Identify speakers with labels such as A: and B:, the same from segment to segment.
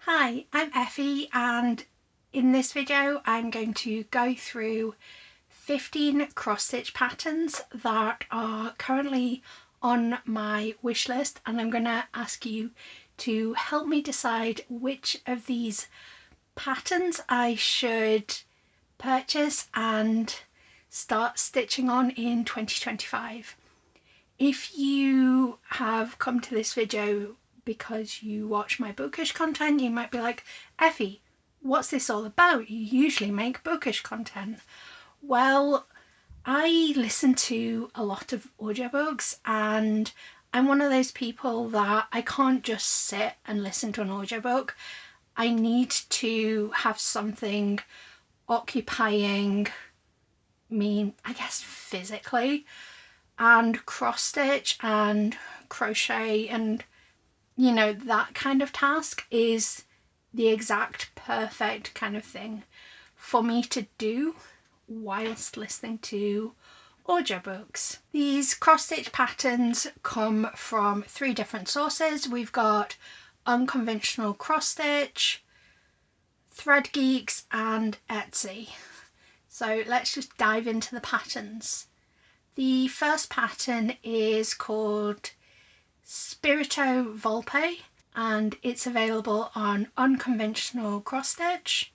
A: Hi, I'm Effie, and in this video I'm going to go through 15 cross stitch patterns that are currently on my wish list, and I'm going to ask you to help me decide which of these patterns I should purchase and start stitching on in 2025. If you have come to this video because you watch my bookish content, you might be like, Effie, what's this all about? You usually make bookish content. Well, I listen to a lot of audiobooks, and I'm one of those people that I can't just sit and listen to an audiobook. I need to have something occupying me, I guess, physically, and cross stitch and crochet and that kind of task is the exact perfect kind of thing for me to do whilst listening to audiobooks. These cross stitch patterns come from 3 different sources. We've got Unconventional Cross Stitch, Thread Geeks and Etsy. So let's just dive into the patterns. The first pattern is called Spirito Volpe, and it's available on Unconventional Cross Stitch.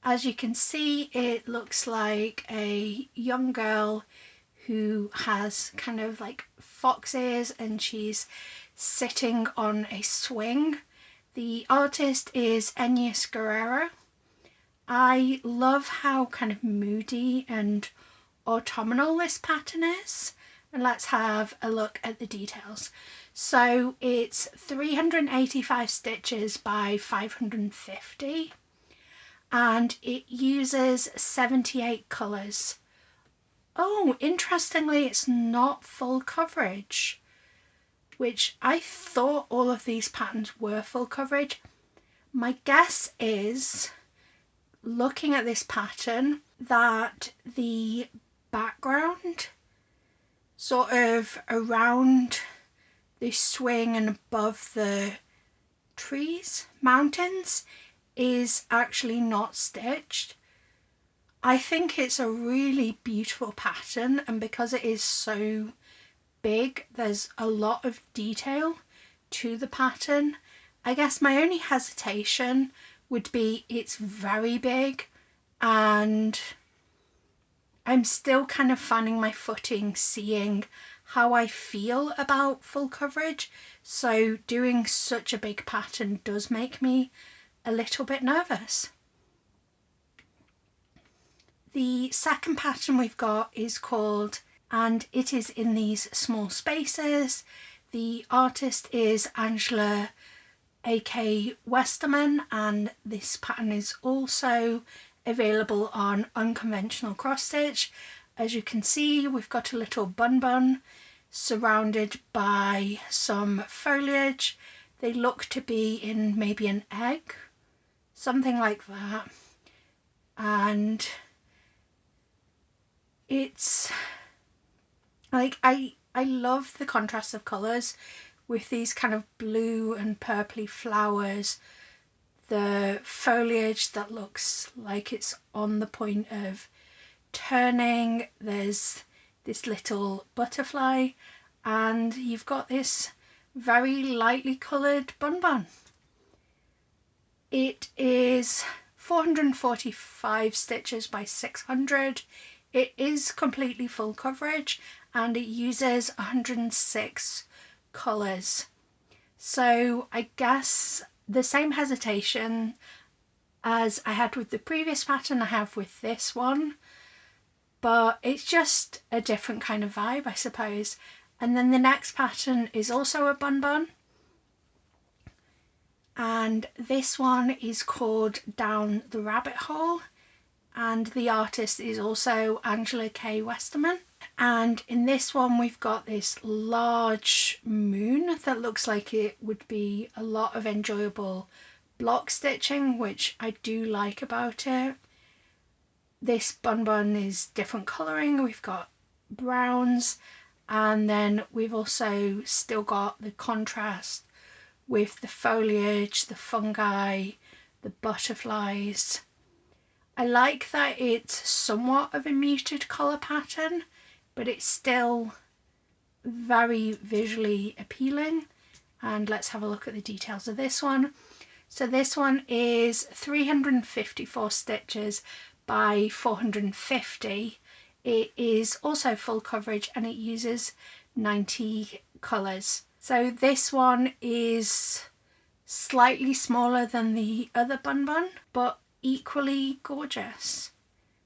A: As you can see, it looks like a young girl who has kind of like fox ears, and she's sitting on a swing. The artist is Enyas Guerrero. I love how kind of moody and autumnal this pattern is, and let's have a look at the details. So it's 385 stitches by 550, and it uses 78 colours. Oh, interestingly, it's not full coverage, which I thought all of these patterns were full coverage. My guess is, looking at this pattern, that the background sort of around the swing and above the trees, mountains, is actually not stitched. I think it's a really beautiful pattern, and because it is so big, there's a lot of detail to the pattern. I guess my only hesitation would be it's very big, and I'm still kind of finding my footing, seeing how I feel about full coverage. So doing such a big pattern does make me a little bit nervous. The second pattern we've got is called, and it is in these small spaces. The artist is Angela A.K. Westerman, and this pattern is also available on Unconventional Cross Stitch. As you can see, we've got a little bun surrounded by some foliage. They look to be in maybe an egg, something like that, and it's like I love the contrast of colours with these kind of blue and purpley flowers, the foliage that looks like it's on the point of turning, there's this little butterfly, and you've got this very lightly coloured bun. It is 445 stitches by 600. It is completely full coverage, and it uses 106 colours. So I guess the same hesitation as I had with the previous pattern I have with this one, but it's just a different kind of vibe, I suppose. And then the next pattern is also a bun, and this one is called Down the Rabbit Hole, and the artist is also Angela K. Westerman. And in this one we've got this large moon that looks like it would be a lot of enjoyable block stitching, which I do like about it. This bun is different colouring. We've got browns, and then we've also still got the contrast with the foliage, the fungi, the butterflies. I like that it's somewhat of a muted colour pattern, but it's still very visually appealing. And let's have a look at the details of this one. So this one is 354 stitches by 450. It is also full coverage and it uses 90 colours. So this one is slightly smaller than the other Bun Bun, but equally gorgeous.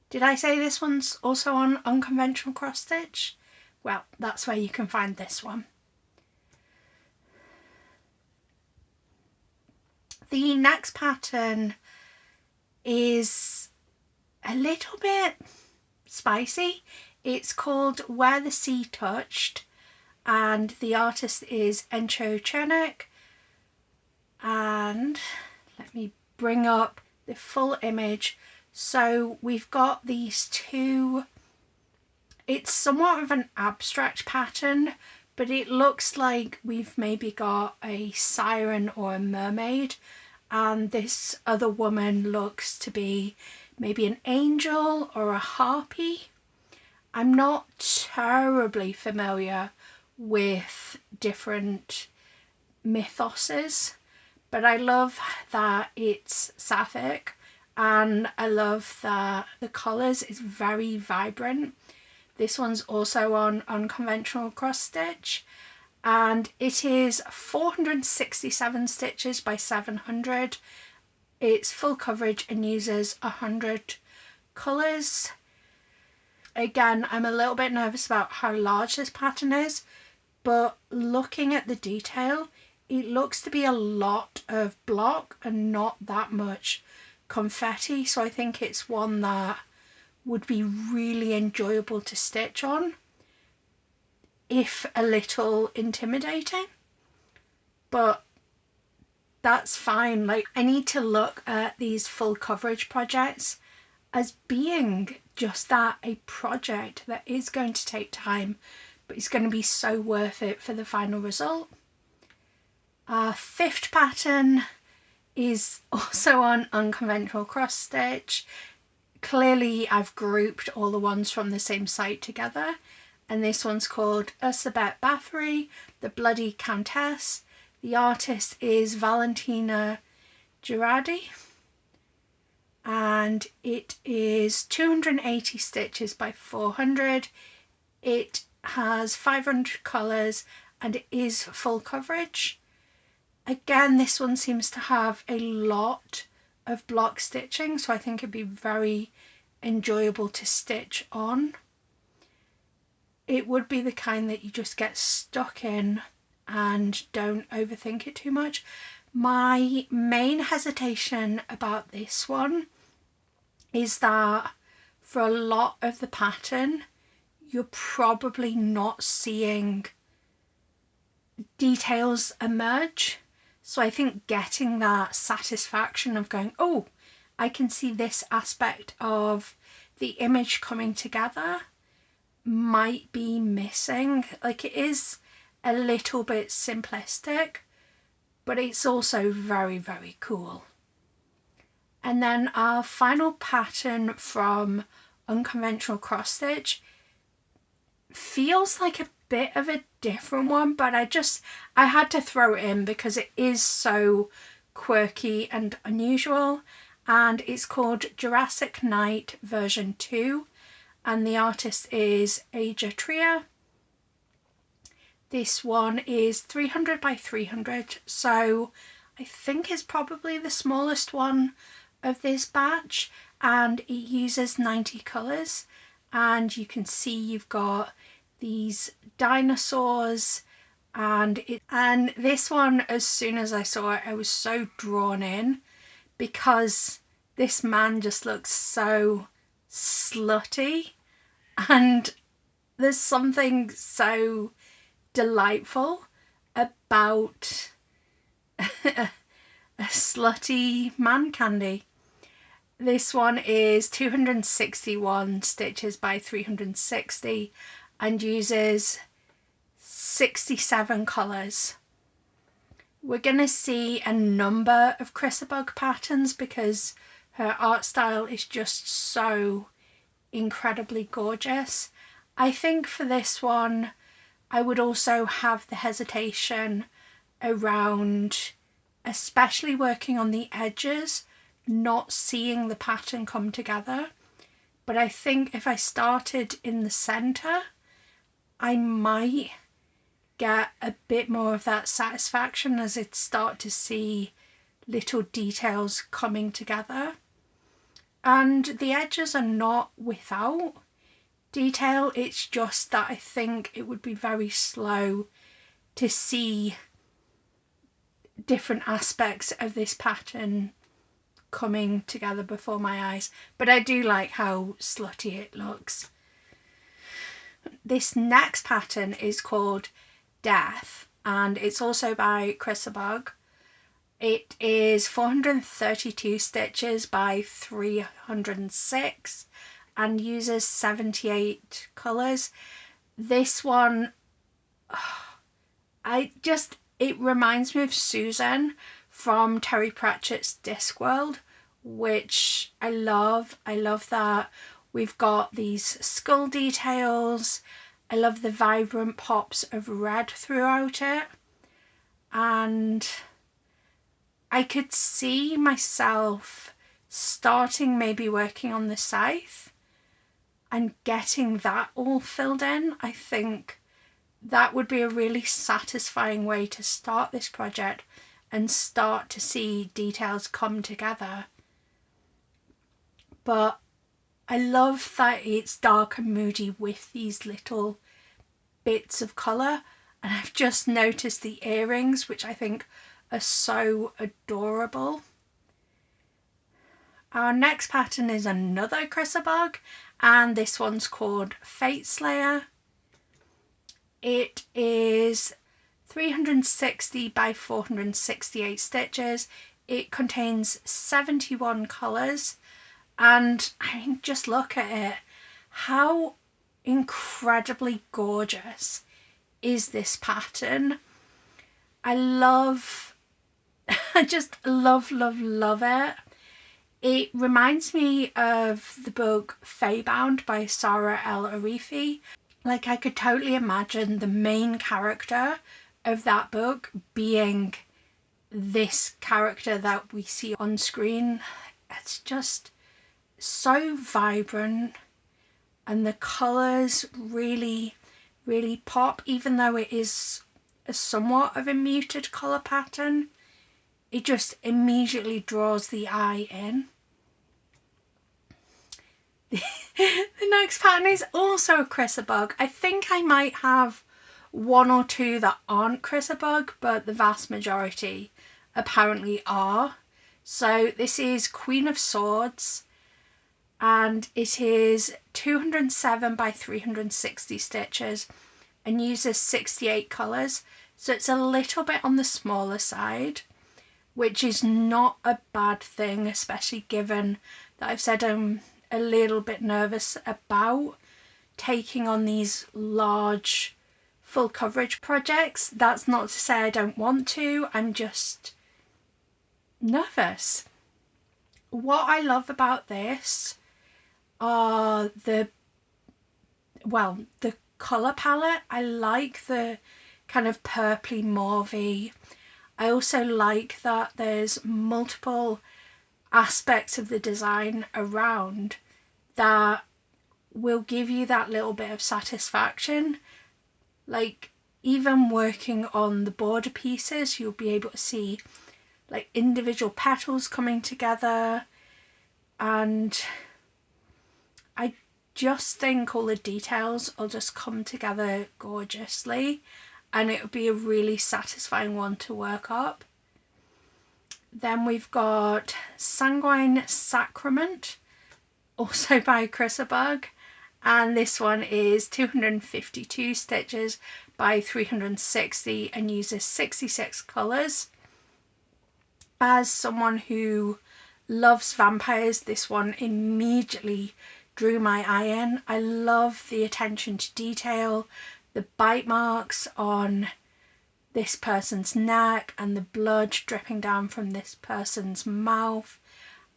A: Did I say this one's also on unconventional cross stitch? Well, that's where you can find this one. The next pattern is a little bit spicy. It's called Where the Sea Touched, and the artist is Encho Chernik. And let me bring up the full image. So we've got these two, it's somewhat of an abstract pattern, but it looks like we've maybe got a siren or a mermaid, and this other woman looks to be maybe an angel or a harpy. I'm not terribly familiar with different mythoses, but I love that it's sapphic, and I love that the colours is very vibrant. This one's also on unconventional cross stitch, and it is 467 stitches by 700. It's full coverage and uses 100 colours. Again, I'm a little bit nervous about how large this pattern is, but looking at the detail, it looks to be a lot of block and not that much confetti, so I think it's one that would be really enjoyable to stitch on, if a little intimidating, but that's fine. Like, I need to look at these full coverage projects as being just that, a project that is going to take time, but it's going to be so worth it for the final result. Our fifth pattern is also on unconventional cross stitch. Clearly I've grouped all the ones from the same site together, and this one's called Ursabet Bathory, the Bloody Countess. The artist is Valentina Girardi, and it is 280 stitches by 400. It has 500 colours and it is full coverage. Again, this one seems to have a lot of block stitching, so I think it'd be very enjoyable to stitch on. It would be the kind that you just get stuck in and don't overthink it too much. My main hesitation about this one is that for a lot of the pattern, you're probably not seeing details emerge. So I think getting that satisfaction of going, oh, I can see this aspect of the image coming together, might be missing. Like, it is a little bit simplistic, but it's also very, very cool. And then our final pattern from unconventional cross stitch feels like a bit of a different one, but I had to throw it in because it is so quirky and unusual, and it's called Jurassic Night version 2, and the artist is Aja Trier. This one is 300 by 300, so I think it's probably the smallest one of this batch, and it uses 90 colours, and you can see you've got these dinosaurs, and this one, as soon as I saw it, I was so drawn in because this man just looks so slutty, and there's something so delightful about a slutty man candy. This one is 261 stitches by 360 and uses 67 colours. We're going to see a number of Crisabug patterns because her art style is just so incredibly gorgeous. I think for this one I would also have the hesitation around, especially working on the edges, not seeing the pattern come together. But I think if I started in the centre, I might get a bit more of that satisfaction as I start to see little details coming together. And the edges are not without detail, it's just that I think it would be very slow to see different aspects of this pattern coming together before my eyes. But I do like how slutty it looks. This next pattern is called Death, and it's also by Crisabug. It is 432 stitches by 306 and uses 78 colours. This one, it reminds me of Susan from Terry Pratchett's Discworld, which I love. I love that we've got these skull details. I love the vibrant pops of red throughout it, and I could see myself starting maybe working on the scythe and getting that all filled in. I think that would be a really satisfying way to start this project and start to see details come together. But I love that it's dark and moody with these little bits of colour, and I've just noticed the earrings, which I think are so adorable. Our next pattern is another Crisabug, and this one's called Fate Slayer. It is 360 by 468 stitches. It contains 71 colours, and I mean, just look at it. How incredibly gorgeous is this pattern? I just love it. It reminds me of the book Feybound by Sarah L. Arifi. Like, I could totally imagine the main character of that book being this character that we see on screen. It's just so vibrant, and the colours really pop, even though it is somewhat of a muted colour pattern. It just immediately draws the eye in. The next pattern is also a Crisabug. I think I might have one or two that aren't Crisabug, but the vast majority apparently are. So this is Queen of Swords, and it is 207 by 360 stitches and uses 68 colours. So it's a little bit on the smaller side, which is not a bad thing, especially given that I've said I'm a little bit nervous about taking on these large full coverage projects. That's not to say I don't want to, I'm just nervous. What I love about this are the colour palette. I like the kind of purpley mauvey. I also like that there's multiple aspects of the design around that will give you that little bit of satisfaction. Like, even working on the border pieces, you'll be able to see like individual petals coming together, and I just think all the details will just come together gorgeously, and it would be a really satisfying one to work up. Then we've got Sanguine Sacrament, also by Crisabug, and this one is 252 stitches by 360 and uses 66 colours. As someone who loves vampires, this one immediately drew my eye in. I love the attention to detail, the bite marks on this person's neck and the blood dripping down from this person's mouth.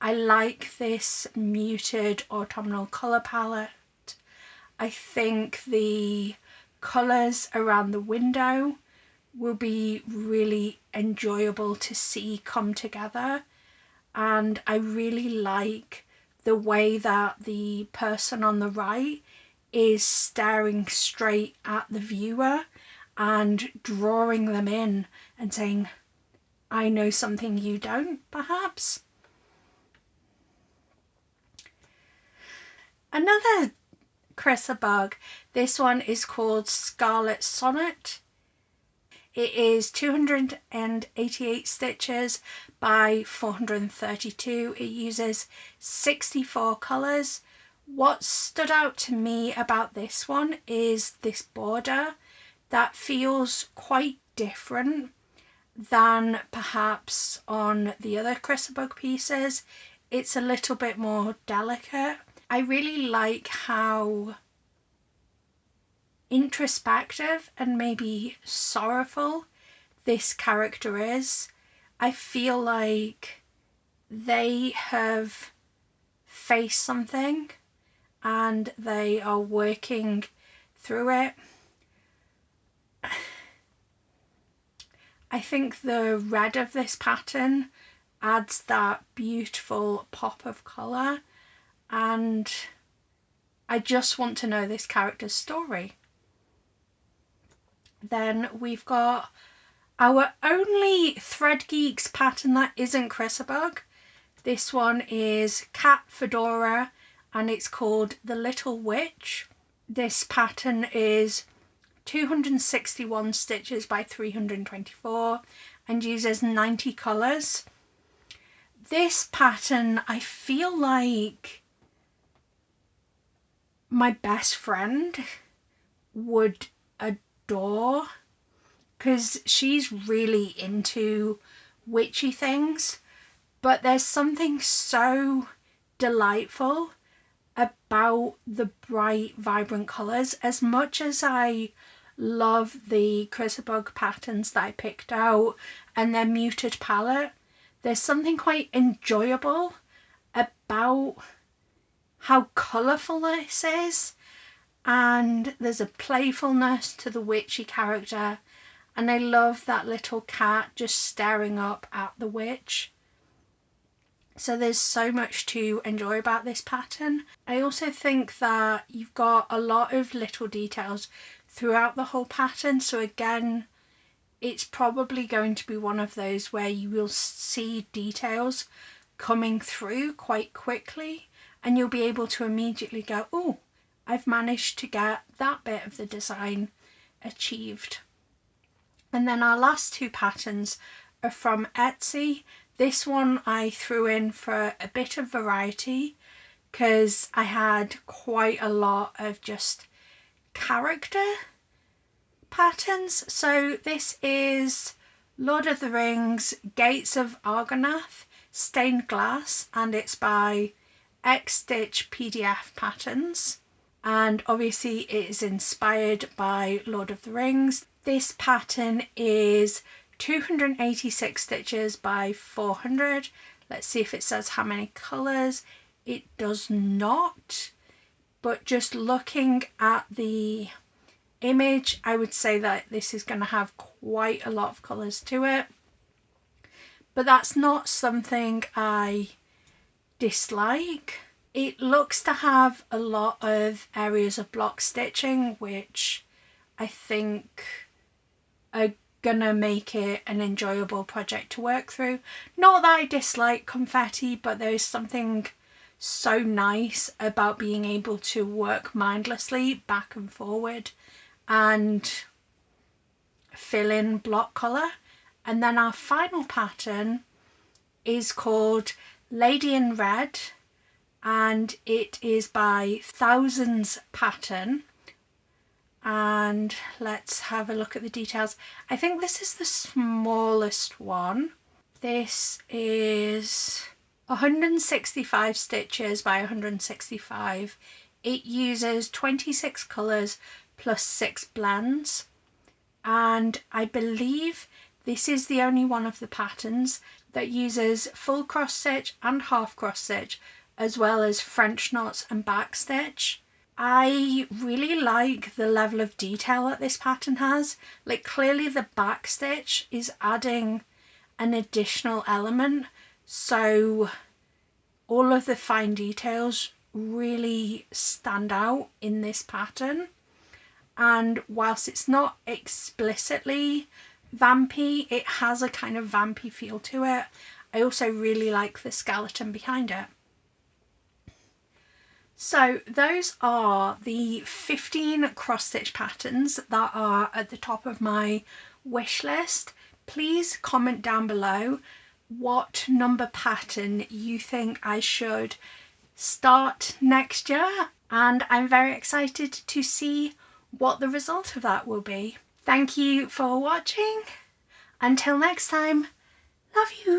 A: I like this muted autumnal colour palette. I think the colours around the window will be really enjoyable to see come together, and I really like the way that the person on the right is staring straight at the viewer and drawing them in and saying, I know something you don't, perhaps. Another Crisabug, this one is called Scarlet Sonnet. It is 288 stitches by 432. It uses 64 colours. What stood out to me about this one is this border that feels quite different than perhaps on the other Crisabug pieces. It's a little bit more delicate. I really like how introspective and maybe sorrowful this character is. I feel like they have faced something and they are working through it. I think the red of this pattern adds that beautiful pop of colour, and I just want to know this character's story. Then we've got our only Thread Geeks pattern that isn't Crisabug. This one is Cat Fedora and it's called The Little Witch. This pattern is 261 stitches by 324 and uses 90 colours. This pattern I feel like my best friend would adore, because she's really into witchy things, but there's something so delightful about the bright, vibrant colours. As much as I love the Crisabug patterns that I picked out and their muted palette, there's something quite enjoyable about how colourful this is, and there's a playfulness to the witchy character, and I love that little cat just staring up at the witch. So there's so much to enjoy about this pattern. I also think that you've got a lot of little details throughout the whole pattern, so again it's probably going to be one of those where you will see details coming through quite quickly and you'll be able to immediately go, oh, I've managed to get that bit of the design achieved. And then our last two patterns are from Etsy. This one I threw in for a bit of variety because I had quite a lot of just character patterns. So this is Lord of the Rings Gates of Argonath stained glass, and it's by X Stitch PDF Patterns, and obviously it is inspired by Lord of the Rings. This pattern is 286 stitches by 400. Let's see if it says how many colours. It does not, but just looking at the image I would say that this is going to have quite a lot of colours to it, but that's not something I dislike. It looks to have a lot of areas of block stitching, which I think are gonna make it an enjoyable project to work through. Not that I dislike confetti, but there's something so nice about being able to work mindlessly back and forward and fill in block colour. And then our final pattern is called Lady in Red, and it is by Thousands Pattern. And let's have a look at the details. I think this is the smallest one. This is 165 stitches by 165. It uses 26 colours plus 6 blends. and I believe this is the only one of the patterns that uses full cross stitch and half cross stitch, as well as French knots and back stitch. I really like the level of detail that this pattern has. Like, clearly the back stitch is adding an additional element, so all of the fine details really stand out in this pattern. And whilst it's not explicitly vampy, it has a kind of vampy feel to it. I also really like the skeleton behind it. So those are the 15 cross stitch patterns that are at the top of my wish list. Please comment down below what number pattern you think I should start next year, and I'm very excited to see what the result of that will be. Thank you for watching. Until next time, love you.